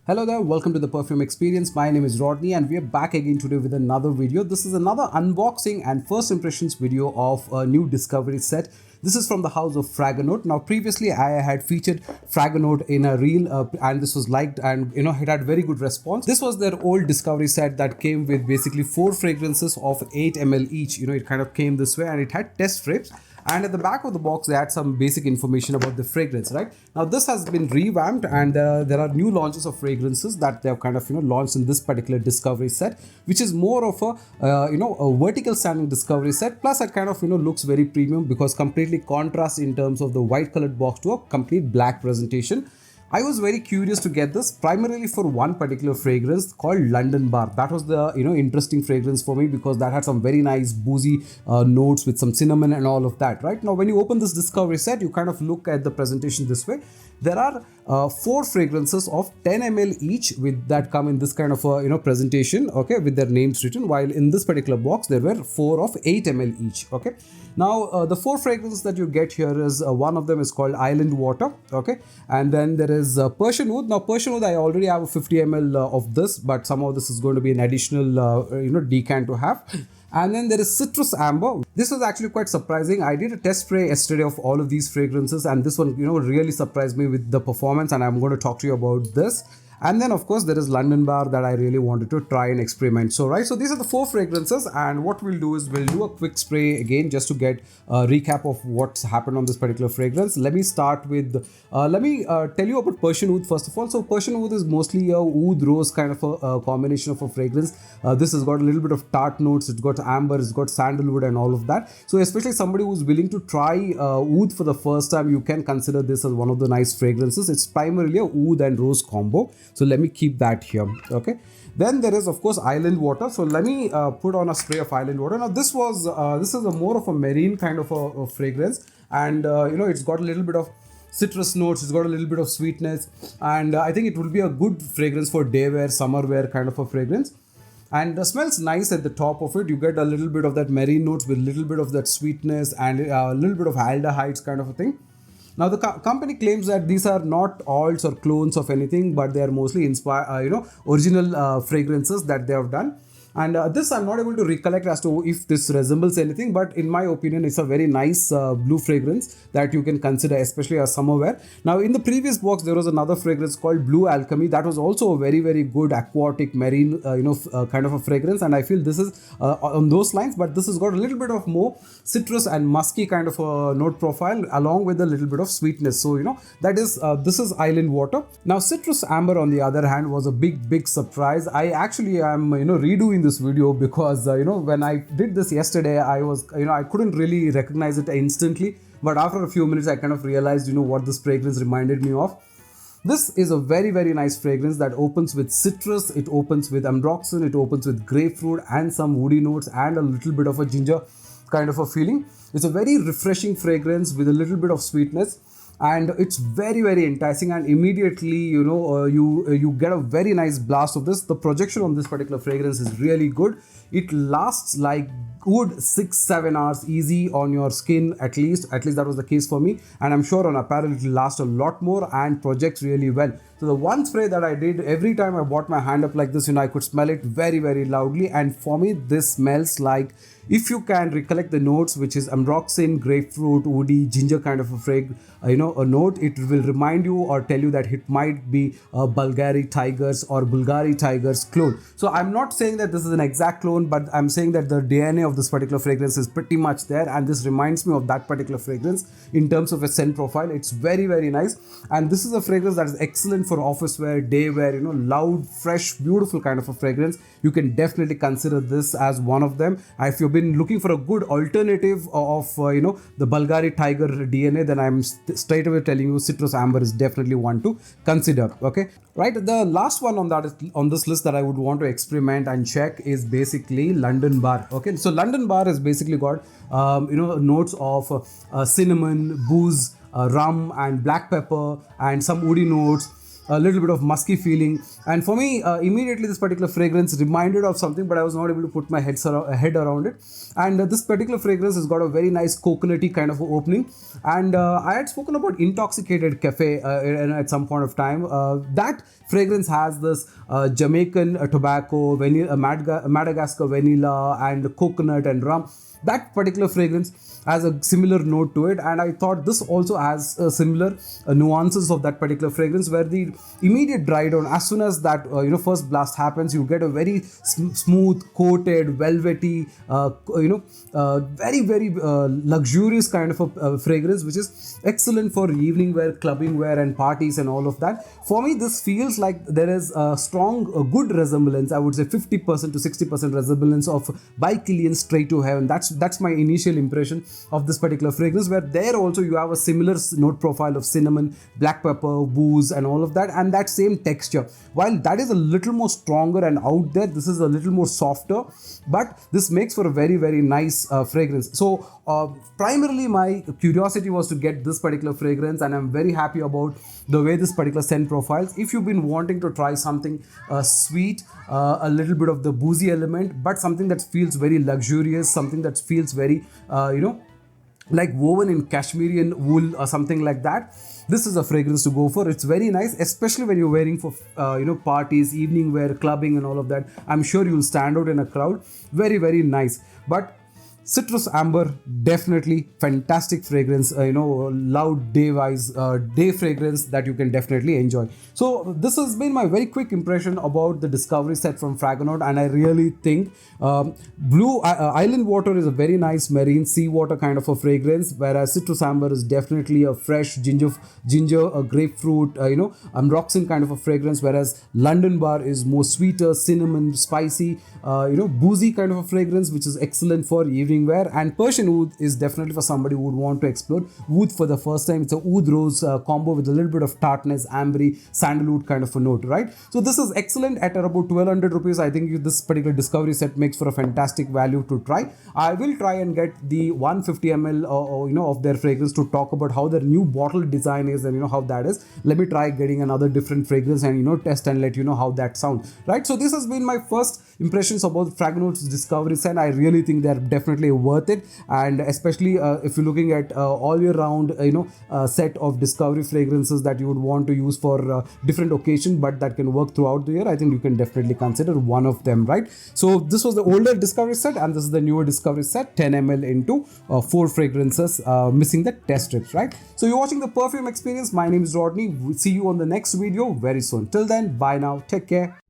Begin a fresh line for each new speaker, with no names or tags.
Hello there, welcome to the Perfume Experience. My name is Rodney and we are back again today with another video. This is another unboxing and first impressions video of a new discovery set. This is from the house of Fragonaut. Now previously I had featured Fragonaut in a reel and this was liked and it had very good response. This was their old discovery set that came with basically 4 fragrances of 8 ml each. It kind of came this way and it had test strips. And at the back of the box, they had some basic information about the fragrance, right? Now, this has been revamped and there are new launches of fragrances that they have kind of, launched in this particular discovery set, which is more of a vertical standing discovery set. Plus, it kind of, looks very premium because completely contrasts in terms of the white colored box to a complete black presentation. I was very curious to get this primarily for one particular fragrance called London Bar. That was the interesting fragrance for me because that had some very nice boozy notes with some cinnamon and all of that, right? Now when you open this discovery set, you kind of look at the presentation this way. There are 4 fragrances of 10 ml each with that come in this kind of a presentation, okay, with their names written, while in this particular box there were 4 of 8 ml each, okay. Now the 4 fragrances that you get here is one of them is called Island Water, okay, and then there is Persian Oud. Now Persian Oud, I already have a 50 ml of this, but somehow this is going to be an additional decant to have. And then there is Citrus Amber. This was actually quite surprising. I did a test spray yesterday of all of these fragrances and this one, really surprised me with the performance, and I'm going to talk to you about this. And then of course there is London Bar that I really wanted to try and experiment. So these are the 4 fragrances, and what we'll do is we'll do a quick spray again just to get a recap of what's happened on this particular fragrance. Let me start with, let me tell you about Persian Oud first of all. So Persian Oud is mostly a oud rose kind of a combination of a fragrance. This has got a little bit of tart notes, it's got amber, it's got sandalwood and all of that. So especially somebody who's willing to try oud for the first time, you can consider this as one of the nice fragrances. It's primarily a oud and rose combo. So let me keep that here, okay. Then there is of course Island Water. So let me put on a spray of Island Water. Now this is a more of a marine kind of a fragrance, and it's got a little bit of citrus notes, it's got a little bit of sweetness, and I think it will be a good fragrance for day wear, summer wear kind of a fragrance. And smells nice at the top of it. You get a little bit of that marine notes with a little bit of that sweetness and a little bit of aldehydes kind of a thing. Now the company claims that these are not alts or clones of anything, but they are mostly original fragrances that they have done. And this I'm not able to recollect as to if this resembles anything, but in my opinion it's a very nice blue fragrance that you can consider, especially as summer wear. Now in the previous box there was another fragrance called Blue Alchemy that was also a very, very good aquatic marine kind of a fragrance, and I feel this is on those lines, but this has got a little bit of more citrus and musky kind of a note profile along with a little bit of sweetness. So that is this is Island Water. Now Citrus Amber on the other hand was a big surprise. I actually am redoing this video because when I did this yesterday, I was I couldn't really recognize it instantly, but after a few minutes I kind of realized what this fragrance reminded me of. This is a very, very nice fragrance that opens with citrus, it opens with ambroxan, it opens with grapefruit and some woody notes and a little bit of a ginger kind of a feeling. It's a very refreshing fragrance with a little bit of sweetness, and it's very, very enticing, and immediately you get a very nice blast of this. The projection on this particular fragrance is really good. It lasts like good 6-7 hours easy on your skin, at least that was the case for me, and I'm sure on apparel it will last a lot more and projects really well. So the one spray that I did, every time I brought my hand up like this, I could smell it very, very loudly, and for me this smells like, if you can recollect the notes, which is ambroxan, grapefruit, woody, ginger kind of a note, it will remind you or tell you that it might be a Bulgari Tigers or Bulgari Tigers clone. So I'm not saying that this is an exact clone, but I'm saying that the DNA of this particular fragrance is pretty much there, and this reminds me of that particular fragrance in terms of a scent profile. It's very, very nice, and this is a fragrance that is excellent for office wear, day wear, loud, fresh, beautiful kind of a fragrance. You can definitely consider this as one of them. If you've been looking for a good alternative of the Bulgari Tiger DNA, then I'm straight away telling you Citrus Amber is definitely one to consider, okay. Right, the last one on this list that I would want to experiment and check is basically London Bar, okay. So London Bar has basically got notes of cinnamon, booze, rum and black pepper and some woody notes. a little bit of musky feeling. And for me, immediately this particular fragrance reminded of something, but I was not able to put my head around it. And this particular fragrance has got a very nice coconutty kind of opening. And I had spoken about Intoxicated Cafe at some point of time. That fragrance has this Jamaican tobacco, Madagascar vanilla, and coconut and rum. That particular fragrance has a similar note to it, and I thought this also has similar nuances of that particular fragrance, where the immediate dry down, as soon as that first blast happens, you get a very smooth, coated, velvety, very luxurious kind of a fragrance, which is excellent for evening wear, clubbing wear, and parties and all of that. For me, this feels like there is a strong, good resemblance. I would say 50% to 60% resemblance of By Kilian Straight to Heaven. That's my initial impression of this particular fragrance, where there also you have a similar note profile of cinnamon, black pepper, booze, and all of that, and that same texture. While that is a little more stronger and out there, this is a little more softer, but this makes for a very nice fragrance. So primarily my curiosity was to get this particular fragrance, and I'm very happy about the way this particular scent profiles. If you've been wanting to try something sweet, a little bit of the boozy element, but something that feels very luxurious, something that feels very like woven in Kashmirian wool or something like that, this is a fragrance to go for. It's very nice, especially when you're wearing for parties, evening wear, clubbing, and all of that. I'm sure you'll stand out in a crowd. Very nice. But Citrus Amber, definitely fantastic fragrance, loud day fragrance that you can definitely enjoy. So this has been my very quick impression about the discovery set from Fragonaut, and I really think Blue Island Water is a very nice marine seawater kind of a fragrance, whereas Citrus Amber is definitely a fresh ginger, a grapefruit, ambroxan kind of a fragrance, whereas London Bar is more sweeter, cinnamon, spicy, boozy kind of a fragrance, which is excellent for evening wear. And Persian Oud is definitely for somebody who would want to explore oud for the first time. It's a oud rose combo with a little bit of tartness, ambery, sandalwood kind of a note, right? So this is excellent at about 1200 rupees. I think this particular discovery set makes for a fantastic value to try. I will try and get the 150 ml of their fragrance to talk about how their new bottle design is, and how that is. Let me try getting another different fragrance and test and let you know how that sounds, right? So this has been my first impressions about Fragonaut's discovery set. I really think they're definitely worth it, and especially if you're looking at all year round set of discovery fragrances that you would want to use for different occasions, but that can work throughout the year, I think you can definitely consider one of them, right? So this was the older discovery set, and this is the newer discovery set, 10 ml into 4 fragrances, missing the test strips, right? So you're watching the Perfume Experience. My name is Rodney. We'll see you on the next video very soon. Till then, bye now, take care.